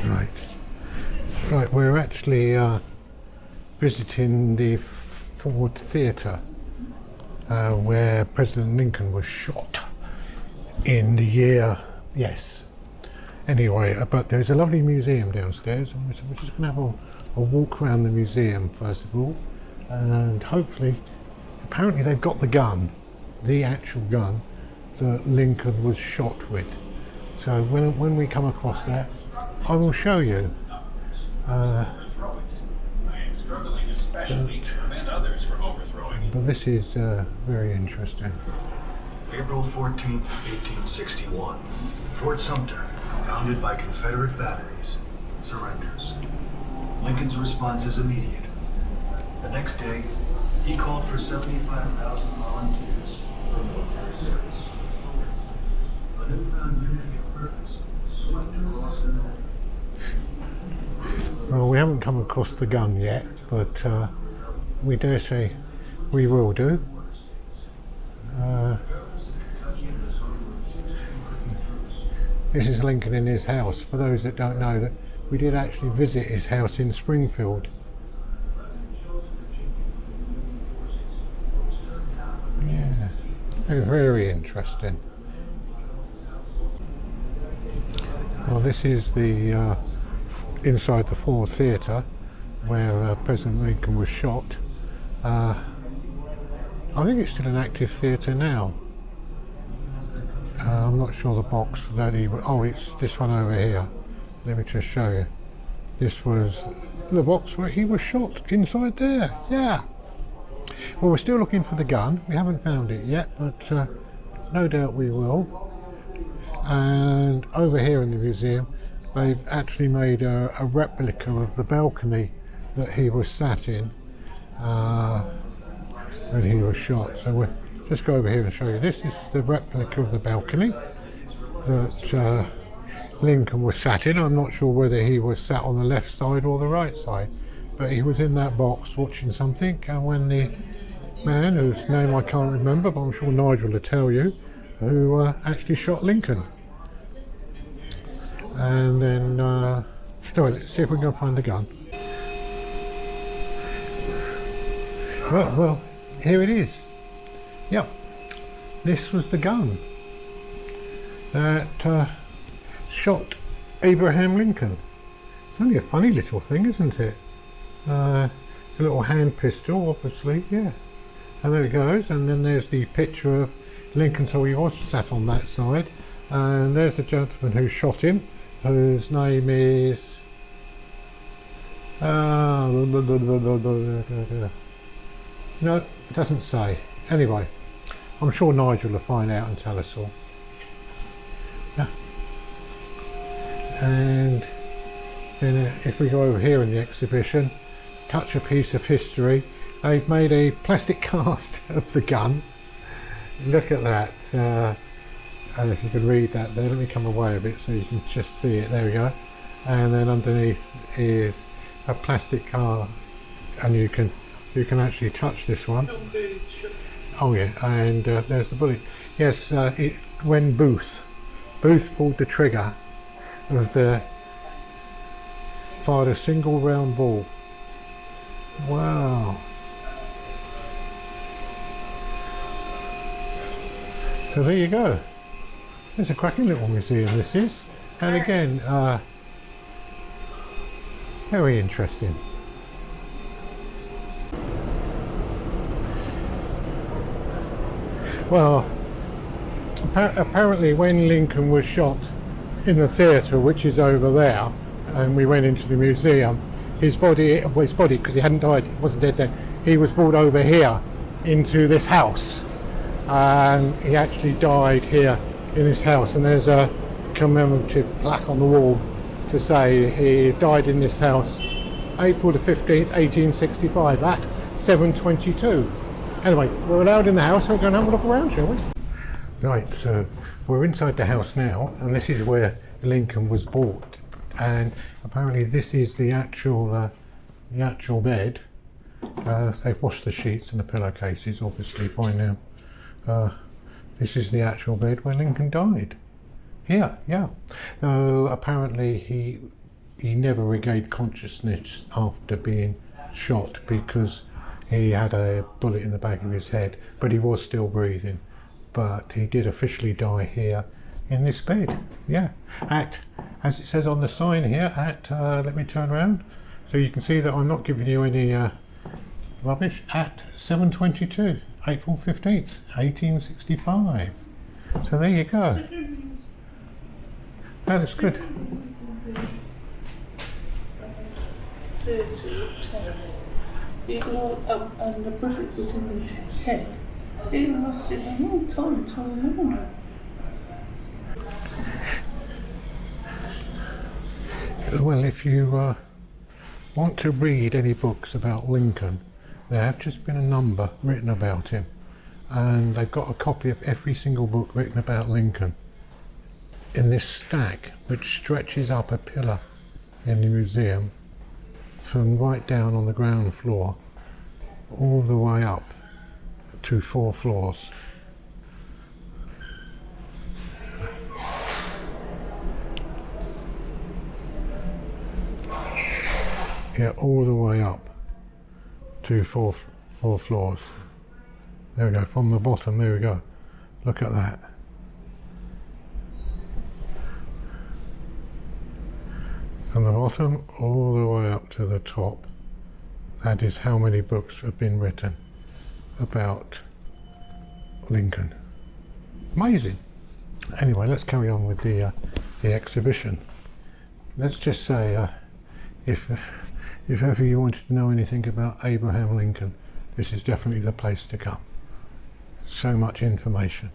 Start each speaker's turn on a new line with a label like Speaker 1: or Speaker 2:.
Speaker 1: Right. Right, we're actually visiting the Ford Theatre where President Lincoln was shot in the year, yes. Anyway, but there's a lovely museum downstairs, and we're just going to have a walk around the museum first of all, and hopefully, apparently they've got the gun, the actual gun that Lincoln was shot with. So when we come across that, I will show you. But this is very interesting.
Speaker 2: April 14th, 1861. Fort Sumter, pounded by Confederate batteries, surrenders. Lincoln's response is immediate. The next day, he called for 75,000 volunteers for military service. A newfound unity of purpose swept across the North.
Speaker 1: Well, we haven't come across the gun yet, but we dare say we will do. This is Lincoln in his house. For those that don't know, that we did actually visit his house in Springfield. Yeah, very interesting. Well, this is the inside the Ford Theatre where President Lincoln was shot. I think it's still an active theatre now. I'm not sure the box that he... Oh, it's this one over here. Let me just show you. This was the box where he was shot inside there. Yeah. Well, we're still looking for the gun. We haven't found it yet, but no doubt we will. And over here in the museum, they've actually made a replica of the balcony that he was sat in when he was shot. So we'll just go over here and show you. This is the replica of the balcony that Lincoln was sat in. I'm not sure whether he was sat on the left side or the right side, but he was in that box watching something, and when the man, whose name I can't remember, but I'm sure Nigel will tell you, who actually shot Lincoln. And then, anyway, let's see if we can find the gun. Well, here it is. Yep, this was the gun that shot Abraham Lincoln. It's only a funny little thing, isn't it? It's a little hand pistol, obviously, yeah. And there it goes, and then there's the picture of Lincoln, so he was sat on that side. And there's the gentleman who shot him, whose name is... no, it doesn't say. Anyway, I'm sure Nigel will find out and tell us all. Yeah. And then if we go over here in the exhibition, touch a piece of history, they've made a plastic cast of the gun. Look at that. And if you could read that there, let me come away a bit so you can just see it. There we go. And then underneath is a plastic card, and you can actually touch this one. Oh yeah, and there's the bullet. Yes, when Booth pulled the trigger of fired a single round ball. Wow. So there you go. It's a cracking little museum, this is. And again, very interesting. Well, apparently when Lincoln was shot in the theatre, which is over there, and we went into the museum, his body, because he hadn't died, he wasn't dead then, he was brought over here into this house. And he actually died here in this house, and there's a commemorative plaque on the wall to say he died in this house April the 15th 1865 at 7:22. Anyway, we're allowed in the house, so we're going to have a look around, shall we? Right, so we're inside the house now, and this is where Lincoln was bought, and apparently this is the actual bed. They've washed the sheets and the pillowcases obviously by now. This is the actual bed where Lincoln died. Here, yeah. Though apparently he he never regained consciousness after being shot because he had a bullet in the back of his head, but he was still breathing. But he did officially die here in this bed. Yeah, at, as it says on the sign here, at let me turn around so you can see that I'm not giving you any rubbish, at 7:22 April 15th 1865. So there you go. That looks good.
Speaker 3: And the bullet was in his head. It must have been a long time to remember.
Speaker 1: Well, if you want to read any books about Lincoln, there have just been a number written about him, and they've got a copy of every single book written about Lincoln in this stack, which stretches up a pillar in the museum from right down on the ground floor all the way up to 4 floors. Yeah, all the way up to four floors. There we go, from the bottom, there we go. Look at that. From the bottom all the way up to the top. That is how many books have been written about Lincoln. Amazing. Anyway, let's carry on with the exhibition. Let's just say, if ever you wanted to know anything about Abraham Lincoln, this is definitely the place to come. So much information.